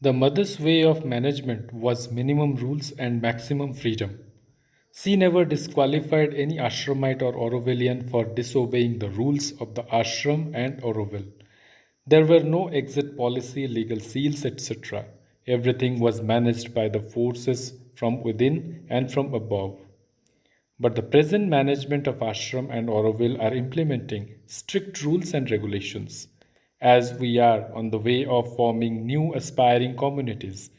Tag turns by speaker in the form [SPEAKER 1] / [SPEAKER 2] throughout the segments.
[SPEAKER 1] The mother's way of management was minimum rules and maximum freedom. She never disqualified any ashramite or Aurovilian for disobeying the rules of the ashram and Auroville. There were no exit policy, legal seals, etc. Everything was managed by the forces from within and from above. But the present management of ashram and Auroville are implementing strict rules and regulations. As we are on the way of forming new aspiring communities,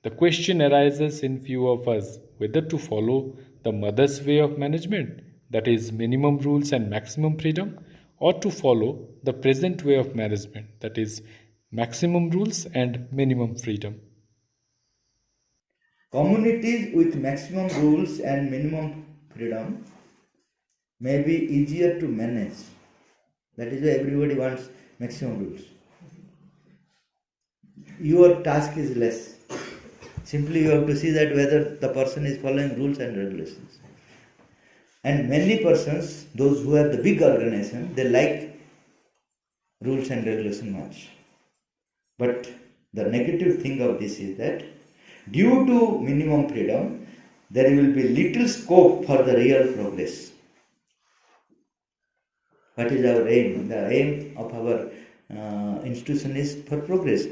[SPEAKER 1] the question arises in few of us whether to follow the mother's way of management, that is, minimum rules and maximum freedom, or to follow the present way of management, that is, maximum rules and minimum freedom.
[SPEAKER 2] Communities with maximum rules and minimum freedom may be easier to manage. That is why everybody wants maximum rules. Your task is less. Simply you have to see that whether the person is following rules and regulations. And many persons, those who have the big organization, they like rules and regulation much. But the negative thing of this is that due to minimum freedom, there will be little scope for the real progress. What is our aim? The aim of our institution is for progress.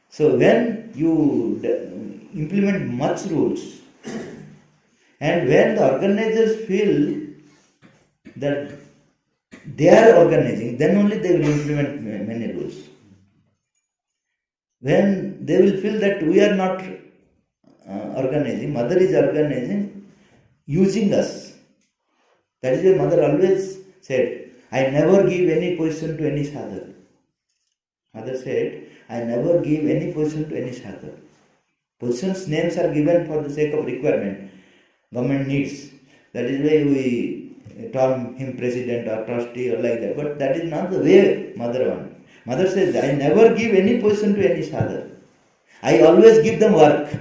[SPEAKER 2] So when you implement much rules, and when the organizers feel that they are organizing, then only they will implement many rules. When they will feel that we are not organizing, mother is organizing, using us. That is why mother always said, I never give any position to any sadhak. Mother said, I never give any position to any sadhak. Positions names are given for the sake of requirement. Government needs. That is why we term him president or trustee or like that. But that is not the way mother wants. Mother says, I never give any position to any sadhak. I always give them work.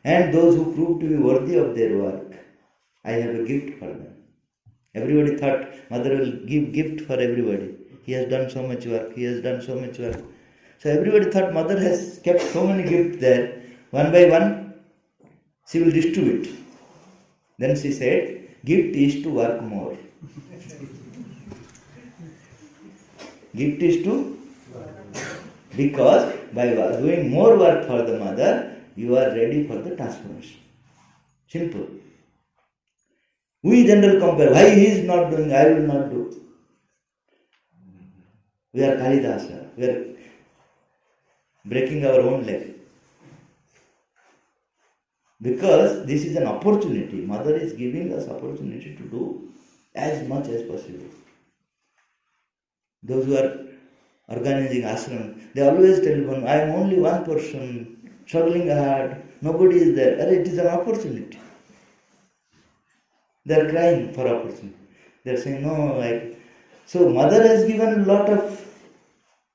[SPEAKER 2] And those who prove to be worthy of their work, I have a gift for them. Everybody thought mother will give gift for everybody. He has done so much work. He has done so much work. So everybody thought mother has kept so many gifts there. One by one, she will distribute. Then she said, gift is to work more. Gift is to, because by doing more work for the mother, you are ready for the transformation. Simple. We generally compare, why he is not doing, I will not do. We are Kalidasa. We are breaking our own leg. Because this is an opportunity. Mother is giving us opportunity to do as much as possible. Those who are organizing ashram, they always tell one, I am only one person, struggling hard, nobody is there. It is an opportunity. They are crying for opportunity. They are saying, no, so mother has given a lot of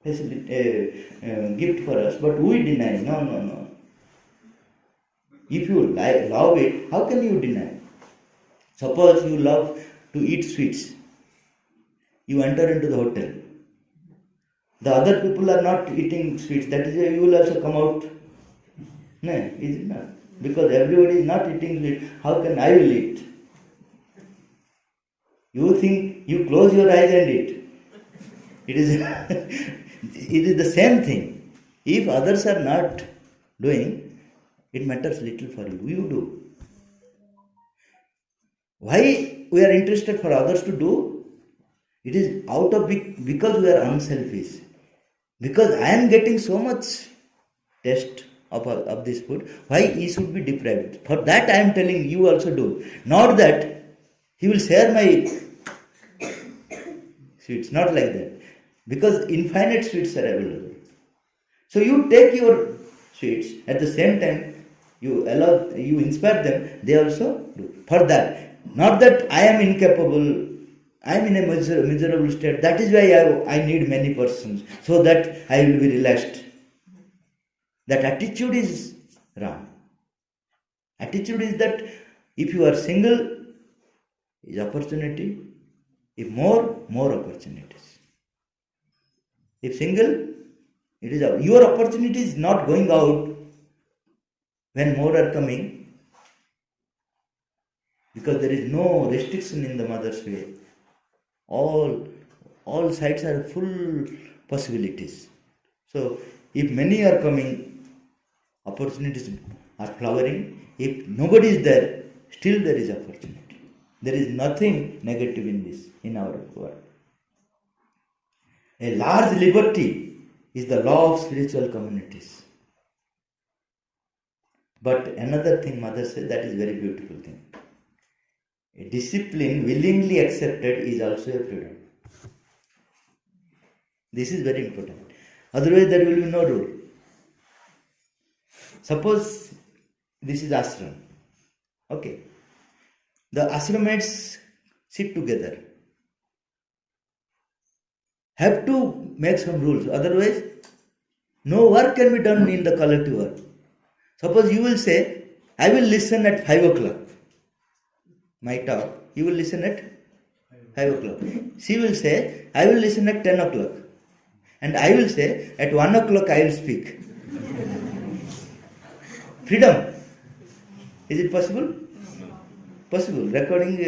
[SPEAKER 2] gift for us, but we deny. No. If you love it, how can you deny? Suppose you love to eat sweets. You enter into the hotel. The other people are not eating sweets. That is why you will also come out. No, is it not? Because everybody is not eating sweets. How can I will eat? You think you close your eyes and eat. It is the same thing. If others are not doing, it matters little for you. You do. Why we are interested for others to do? It is out of because we are unselfish. Because I am getting so much taste of this food, why he should be deprived? For that I am telling you also do. Not that he will share my sweets, not like that. Because infinite sweets are available. So you take your sweets, at the same time you inspire them, they also do. For that, not that I am incapable, I am in a miserable state, that is why I need many persons, so that I will be relaxed. That attitude is wrong. Attitude is that if you are single, is opportunity. If more opportunities. If single, It is your opportunity is not going out when more are coming, because there is no restriction in the mother's way. All sides are full possibilities. So if many are coming, opportunities are flowering. If nobody is there, still there is opportunity. There is nothing negative in this, in our world. A large liberty is the law of spiritual communities. But another thing Mother said, that is very beautiful thing. A discipline willingly accepted is also a freedom. This is very important. Otherwise there will be no rule. Suppose this is ashram. Okay. The ashramites sit together. Have to make some rules. Otherwise, no work can be done in the collective work. Suppose you will say, I will listen at 5 o'clock. My talk, you will listen at 5 o'clock. She will say, I will listen at 10 o'clock. And I will say, at 1 o'clock I will speak. Freedom. Is it possible? Possible. Recording,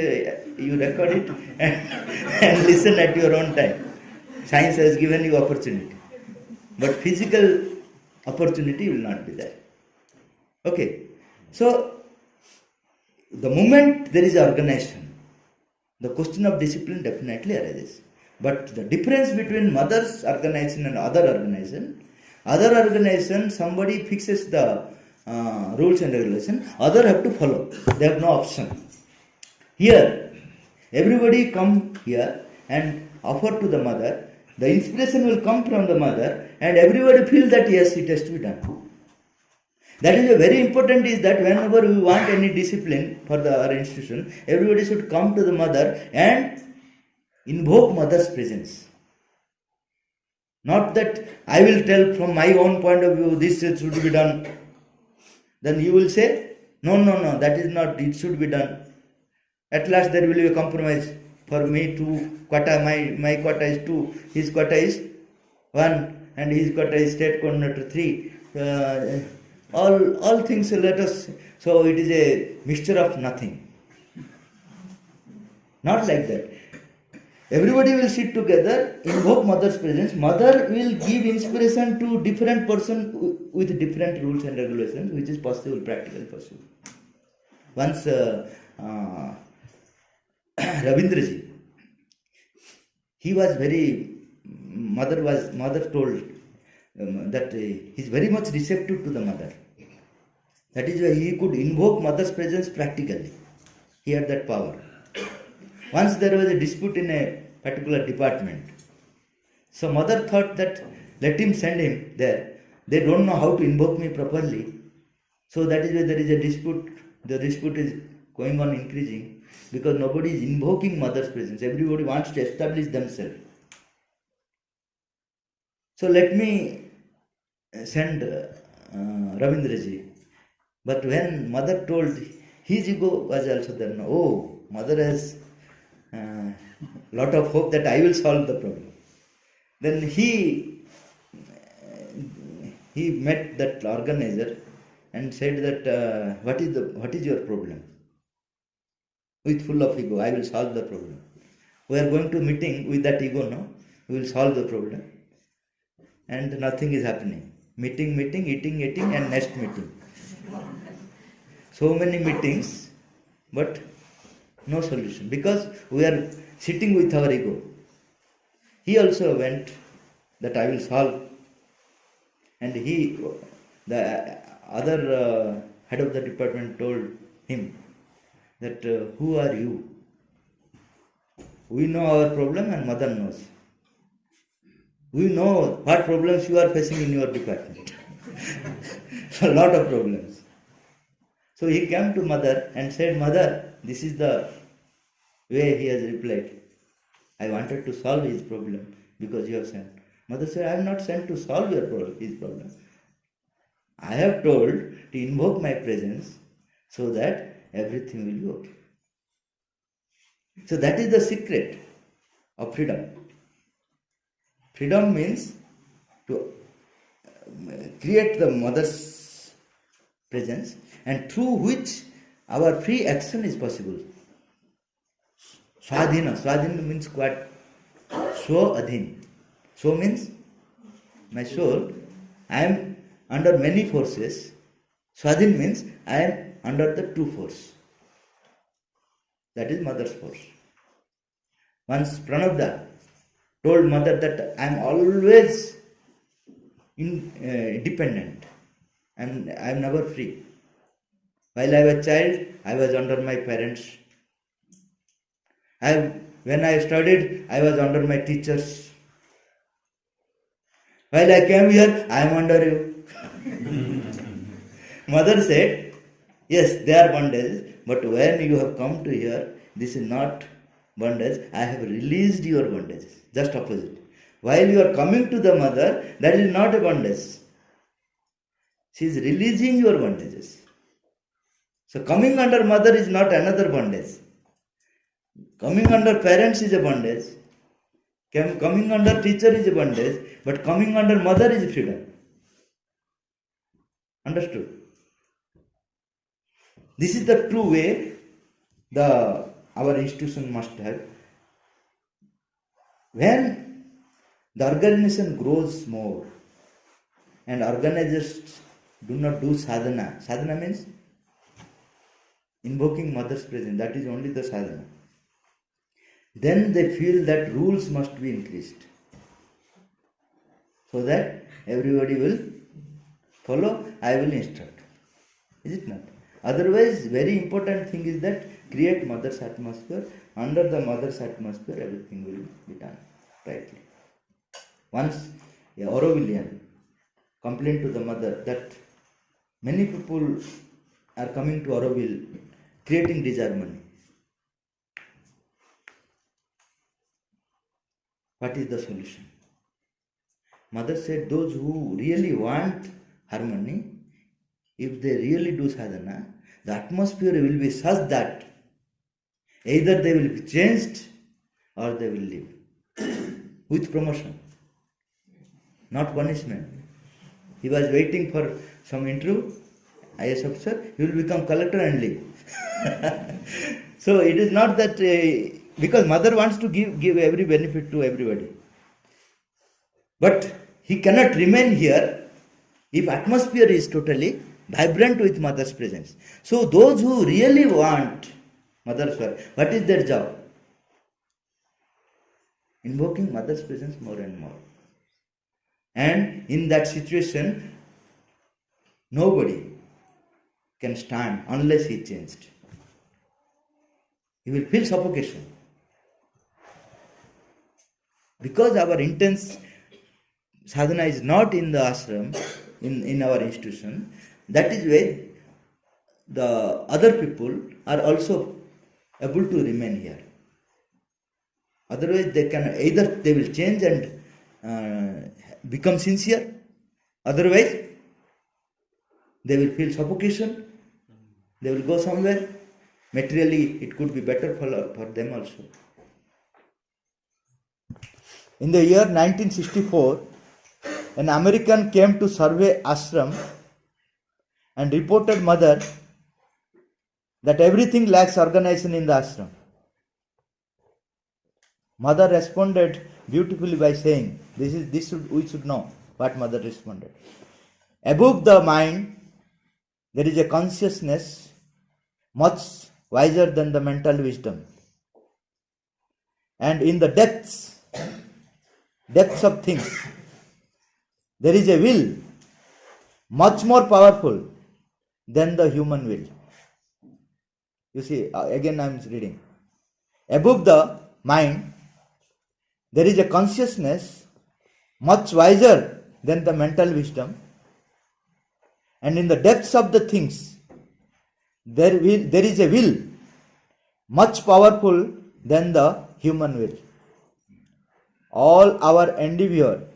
[SPEAKER 2] you record it and listen at your own time. Science has given you opportunity. But physical opportunity will not be there. Okay. So, the moment there is organization, the question of discipline definitely arises. But the difference between mother's organization and other organization, somebody fixes the rules and regulations, other have to follow. They have no option. Here, everybody come here and offer to the mother. The inspiration will come from the mother, and everybody feel that yes, it has to be done. That is a very important, is that whenever we want any discipline for our institution, everybody should come to the mother and invoke mother's presence. Not that I will tell from my own point of view, this should be done. Then you will say, no, that is not, it should be done. At last there will be a compromise. For me, 2 quota, my quota is 2, his quota is 1, and his quota is state coordinator 3. All things let us, so it is a mixture of nothing. Not like that. Everybody will sit together, invoke mother's presence. Mother will give inspiration to different person with different rules and regulations, which is possible, practically possible. Once Ravindraji, he was very, mother told that he is very much receptive to the mother. That is why he could invoke mother's presence practically. He had that power. Once there was a dispute in a particular department. So mother thought that let him send him there. They don't know how to invoke me properly. So that is why there is a dispute. The dispute is going on increasing because nobody is invoking mother's presence. Everybody wants to establish themselves. So let me send Ravindraji. But when mother told, his ego was also there. No, oh, mother has lot of hope that I will solve the problem. Then he met that organizer and said that what is your problem? With full of ego, I will solve the problem. We are going to meeting with that ego, no? We will solve the problem. And nothing is happening. Meeting, eating, and next meeting. So many meetings, but no solution. Because we are sitting with our ego. He also went that I will solve. And the other head of the department told him that who are you? We know our problem and mother knows. We know what problems you are facing in your department. A lot of problems. So he came to mother and said, Mother, this is the way he has replied. I wanted to solve his problem because you have sent. Mother said, I am not sent to solve his problem. I have told to invoke my presence so that everything will be okay. So that is the secret of freedom. Freedom means to create the mother's presence, and through which our free action is possible. Swadhina. Swadhina means what? So adhin. So means my soul. I am under many forces. Swadhin means I am under the true force. That is mother's force. Once Pranabda told mother that I am always dependent and I am never free. While I was a child, I was under my parents. When I studied, I was under my teachers. While I came here, I am under you. Mother said, yes, they are bondages, but when you have come to here, this is not bondage. I have released your bondages. Just opposite. While you are coming to the mother, that is not a bondage. She is releasing your bondages. So coming under mother is not another bondage. Coming under parents is a bondage. Coming under teacher is a bondage. But coming under mother is freedom. Understood? This is the true way our institution must have. When the organization grows more and organizers do not do sadhana. Sadhana means invoking mother's presence. That is only the sadhana. Then they feel that rules must be increased so that everybody will follow, I will instruct. Is it not? Otherwise, very important thing is that create mother's atmosphere. Under the mother's atmosphere, everything will be done rightly. Once a Aurovillian complained to the mother that many people are coming to Auroville creating disharmony. What is the solution? Mother said those who really want harmony, if they really do sadhana, the atmosphere will be such that either they will be changed or they will leave with promotion, not punishment. He was waiting for some interview, IS officer, he will become collector and leave. So it is not that because mother wants to give every benefit to everybody. But he cannot remain here if atmosphere is totally vibrant with mother's presence. So those who really want mother's work, what is their job? Invoking mother's presence more and more. And in that situation, nobody can stand unless he changed. He will feel suffocation. Because our intense sadhana is not in the ashram, in our institution, that is why the other people are also able to remain here. Otherwise, they will change and become sincere. Otherwise, they will feel suffocation. They will go somewhere. Materially, it could be better for them also. In the year 1964, an American came to survey ashram and reported mother that everything lacks organization in the ashram. Mother responded beautifully by saying, we should know what mother responded. Above the mind, there is a consciousness much wiser than the mental wisdom. And in the depths of things, there is a will much more powerful than the human will. You see, again I am reading. Above the mind, there is a consciousness much wiser than the mental wisdom, and in the depths of the things, there is a will much powerful than the human will. All our endeavor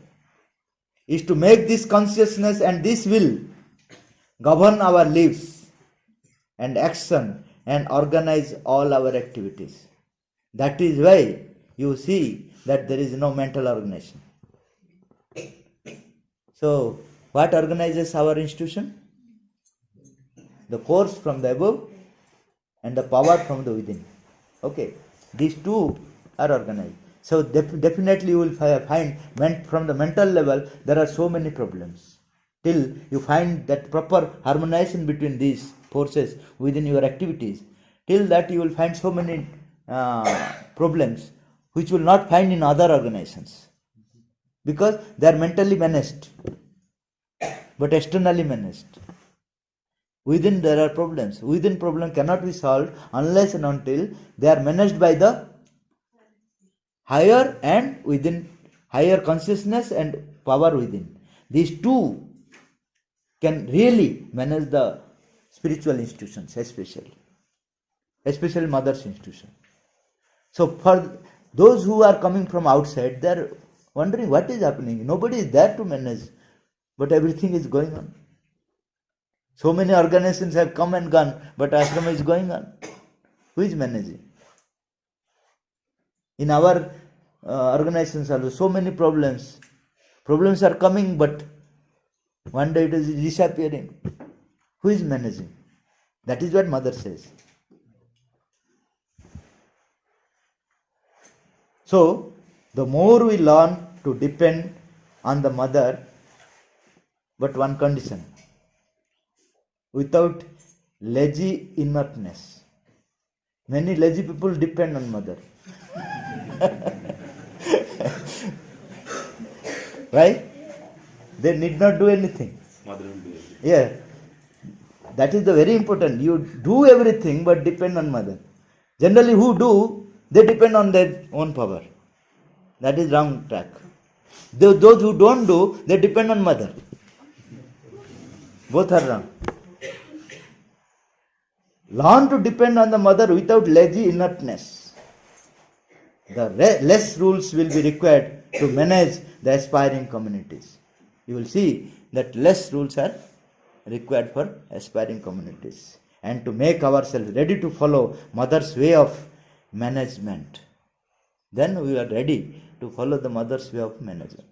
[SPEAKER 2] is to make this consciousness and this will govern our lives and action and organize all our activities. That is why you see that there is no mental organization. So What organizes our institution? The force from the above and the power from the within. Okay, these two are organized. So definitely you will find from the mental level there are so many problems. Till you find that proper harmonization between these forces within your activities, till that you will find so many problems which you will not find in other organizations, because they are mentally managed but externally managed. Within there are problems. Within problem cannot be solved unless and until they are managed by the higher and within, higher consciousness and power within. These two can really manage the spiritual institutions, especially mother's institution. So for those who are coming from outside, they are wondering what is happening. Nobody is there to manage, but everything is going on. So many organizations have come and gone, but ashrama is going on. Who is managing? In our organizations also, so many problems. Problems are coming, but one day it is disappearing. Who is managing? That is what Mother says. So, the more we learn to depend on the Mother, but one condition, without lazy inertness. Many lazy people depend on Mother. Right? They need not do anything.
[SPEAKER 3] Mother will do it.
[SPEAKER 2] Yeah. That is the very important. You do everything but depend on Mother. Generally who do, they depend on their own power. That is wrong track. Those who don't do, they depend on Mother. Both are wrong. Learn to depend on the Mother without lazy inertness. The less rules will be required to manage the aspiring communities. You will see that less rules are required for aspiring communities, and to make ourselves ready to follow Mother's way of management. Then we are ready to follow the Mother's way of management.